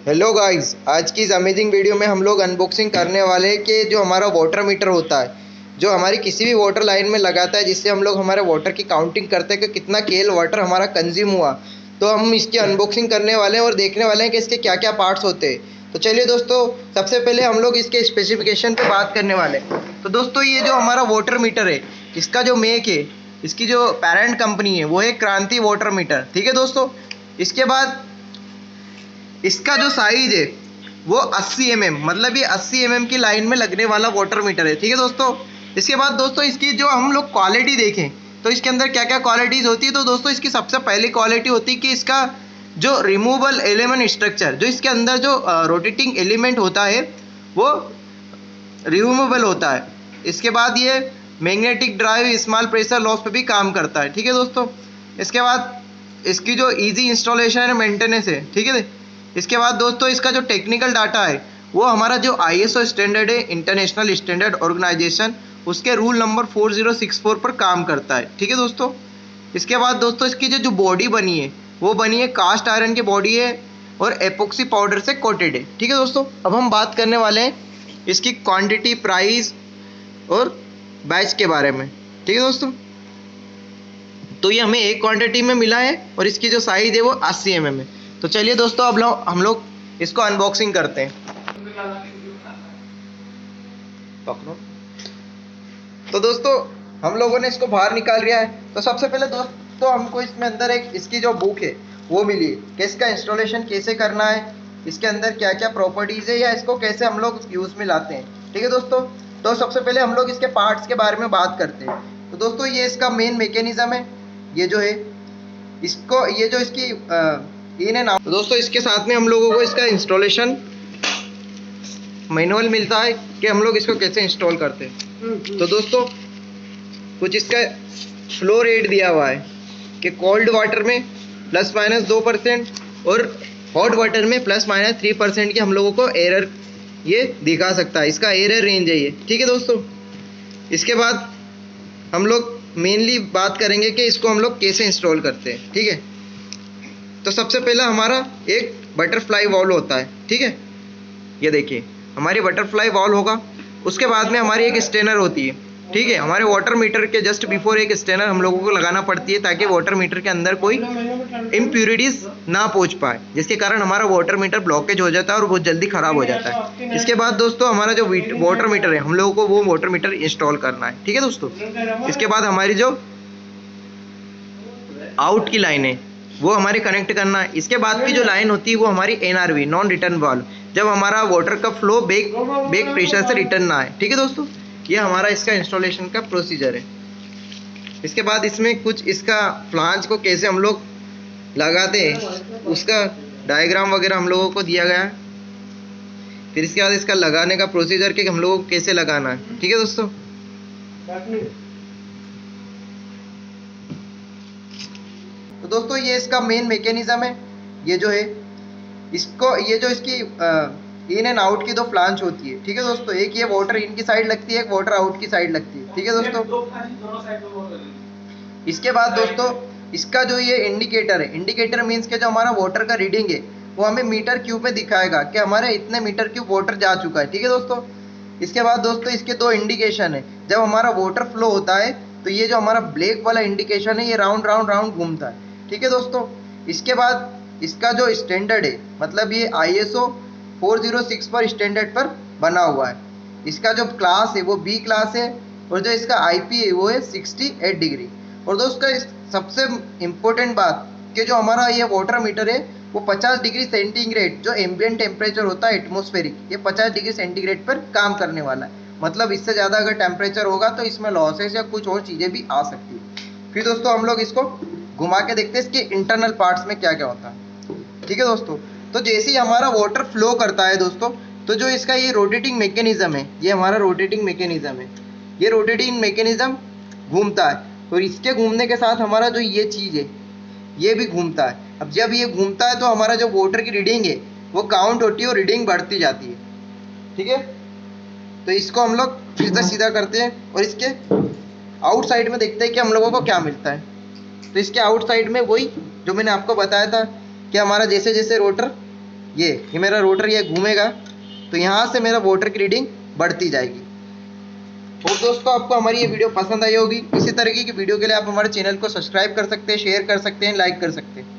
Hello guys, आज की इस अमेजिंग वीडियो में हम लोग अनबॉक्सिंग करने वाले हैं कि जो हमारा वाटर मीटर होता है, जो हमारी किसी भी वाटर लाइन में लगाता है, जिससे हम लोग हमारे वाटर की काउंटिंग करते हैं कि कितना केएल वाटर हमारा कंज्यूम हुआ। तो हम इसकी अनबॉक्सिंग करने वाले हैं और देखने वाले हैं कि इसके क्या क्या पार्ट्स होते हैं। तो चलिए दोस्तों, सबसे पहले हम लोग इसके स्पेसिफिकेशन पे बात करने वाले हैं। तो दोस्तों, ये जो हमारा वाटर मीटर है, इसका जो मेक है, इसकी जो पेरेंट कंपनी है वो है क्रांति वाटर मीटर। ठीक है दोस्तों। इसके बाद इसका जो साइज है वो 80 mm, मतलब ये 80 mm की लाइन में लगने वाला वाटर मीटर है। ठीक है दोस्तों। इसके बाद दोस्तों, इसकी जो हम लोग क्वालिटी देखें तो इसके अंदर क्या क्या क्वालिटीज़ होती है। तो दोस्तों, इसकी सबसे पहली क्वालिटी होती है कि इसका जो रिमूवेबल एलिमेंट स्ट्रक्चर, जो इसके अंदर जो रोटेटिंग एलिमेंट होता है वो रिमूवेबल होता है। इसके बाद ये magnetic drive small pressure loss पे भी काम करता है। ठीक है दोस्तों। इसके बाद इसकी जो इजी इंस्टॉलेशन है, मेंटेनेंस है। ठीक है। इसके बाद दोस्तों, इसका जो टेक्निकल डाटा है वो हमारा जो ISO स्टैंडर्ड है, इंटरनेशनल स्टैंडर्ड ऑर्गेनाइजेशन, उसके रूल नंबर 4064 पर काम करता है। ठीक है दोस्तों। इसके बाद दोस्तों, इसकी जो बॉडी बनी है वो बनी है कास्ट आयरन की बॉडी है और एपोक्सी पाउडर से कोटेड है। ठीक है दोस्तों। अब हम बात करने वाले हैं इसकी क्वांटिटी, प्राइस और बैच के बारे में। ठीक है दोस्तों। तो ये हमें एक क्वांटिटी में मिला है और इसकी जो साइज है वो 80 mm है। तो चलिए दोस्तों, अब हम लोग इसको अनबॉक्सिंग करते हैं। तो दोस्तों, हम लोगों ने इसको बाहर निकाल लिया है। तो सबसे पहले दोस्तों, हमको इसमें अंदर एक इसकी जो बुक है वो मिली है कि इसका इंस्टॉलेशन कैसे करना है, इसके अंदर क्या क्या प्रॉपर्टीज़ है, या इसको कैसे हम लोग यूज़ में लाते हैं। ठीक है दोस्तों। तो सबसे पहले हम लोग इसके पार्ट्स के बारे में बात करते हैं। तो दोस्तों, ये इसका मेन मैकेनिज्म है। ये जो है इसको, ये जो इसकी इन एंड आउट। तो दोस्तों, इसके साथ में हम लोगों को इसका इंस्टॉलेशन मैनुअल मिलता है कि हम लोग इसको कैसे इंस्टॉल करते हैं। तो दोस्तों, कुछ इसका फ्लो रेट दिया हुआ है कि कोल्ड वाटर में ±2% और हॉट वाटर में ±3% की हम लोगों को एरर ये दिखा सकता है। इसका एरर रेंज है ये। ठीक है दोस्तों। इसके बाद हम लोग मेनली बात करेंगे कि इसको हम लोग कैसे इंस्टॉल करते हैं। ठीक है। तो सबसे पहला हमारा एक बटरफ्लाई वॉल्व होता है। ठीक है। ये देखिए, हमारी बटरफ्लाई वॉल्व होगा। उसके बाद में हमारी एक स्टेनर होती है। ठीक है। हमारे वाटर मीटर के जस्ट बिफोर एक स्टेनर हम लोगों को लगाना पड़ती है, ताकि वाटर मीटर के अंदर कोई इम्प्यूरिटीज़ ना पहुंच पाए, जिसके कारण हमारा वाटर मीटर ब्लॉकेज हो जाता है और बहुत जल्दी ख़राब हो जाता है। इसके बाद दोस्तों, हमारा जो वाटर मीटर है, हम लोगों को वो वाटर मीटर इंस्टॉल करना है। ठीक है दोस्तों। इसके बाद हमारी जो आउट की लाइन है वो हमारे कनेक्ट करना है। इसके बाद की जो लाइन होती है वो हमारी NRV, नॉन रिटर्न वाल्व, जब हमारा वाटर का फ्लो बैक प्रेशर से रिटर्न ना आए। ठीक है दोस्तों। ये हमारा इसका इंस्टॉलेशन का प्रोसीजर है। इसके बाद इसमें कुछ इसका फ्लांज को कैसे हम लोग लगाते हैं उसका डायग्राम वगैरह हम लोगों को दिया गया है। फिर इसके बाद इसका लगाने का प्रोसीजर कि हम लोगों को कैसे लगाना है। ठीक है दोस्तों। तो दोस्तों, ये इसका मेन मैकेनिज्म है। ये जो है इसको, ये जो इसकी इन एंड आउट की दो फ्लांच होती है। ठीक है दोस्तों। एक ये वाटर इन की साइड लगती है, एक वाटर आउट की साइड लगती है। ठीक है दोस्तों। इसके बाद दोस्तों, इसका जो ये इंडिकेटर है, इंडिकेटर मीन्स के जो हमारा वाटर का रीडिंग है वो हमें मीटर क्यूब में दिखाएगा कि हमारे इतने मीटर क्यूब वाटर जा चुका है। ठीक है दोस्तों। इसके बाद दोस्तों, इसके दो इंडिकेशन है। जब हमारा वाटर फ्लो होता है तो ये जो हमारा ब्लैक वाला इंडिकेशन है ये राउंड राउंड राउंड घूमता है। ठीक है दोस्तों। इसके बाद इसका जो स्टैंडर्ड है, मतलब ये ISO 406 स्टैंडर्ड पर बना हुआ है। इसका जो क्लास है वो B क्लास है और जो इसका IP है वो है 68 डिग्री। और दोस्तों, इस सबसे इम्पोर्टेंट बात कि जो हमारा ये वाटर मीटर है वो 50 डिग्री सेंटीग्रेड, जो एम्बियंट टेम्परेचर होता है एटमॉस्फेरिक, ये 50 डिग्री सेंटीग्रेड पर काम करने वाला है। मतलब इससे ज़्यादा अगर टेम्परेचर होगा तो इसमें लॉसेस या कुछ और चीज़ें भी आ सकती है। फिर दोस्तों, हम लोग इसको घुमा के देखते हैं इसके इंटरनल पार्ट्स में क्या क्या होता है। ठीक है दोस्तों। तो जैसे ही हमारा वाटर फ्लो करता है दोस्तों, तो जो इसका ये रोटेटिंग मैकेनिज्म है, ये हमारा रोटेटिंग मैकेनिज्म है। ये रोटेटिंग मैकेनिज्म घूमता है और इसके घूमने के साथ हमारा जो ये चीज़ है ये भी घूमता है। अब जब ये घूमता है तो हमारा जो वाटर की रीडिंग है वो काउंट होती है और रीडिंग बढ़ती जाती है। ठीक है। तो इसको हम लोग फिर से सीधा करते हैं और इसके आउटसाइड में देखते हैं कि हम लोगों को क्या मिलता है। तो इसके आउटसाइड में वही जो मैंने आपको बताया था कि हमारा जैसे जैसे रोटर ये मेरा रोटर ये घूमेगा, तो यहाँ से मेरा वाटर की रीडिंग बढ़ती जाएगी। और दोस्तों आपको हमारी ये वीडियो पसंद आई होगी। इसी तरीके की वीडियो के लिए आप हमारे चैनल को सब्सक्राइब कर सकते हैं, शेयर कर सकते हैं, लाइक कर सकते हैं।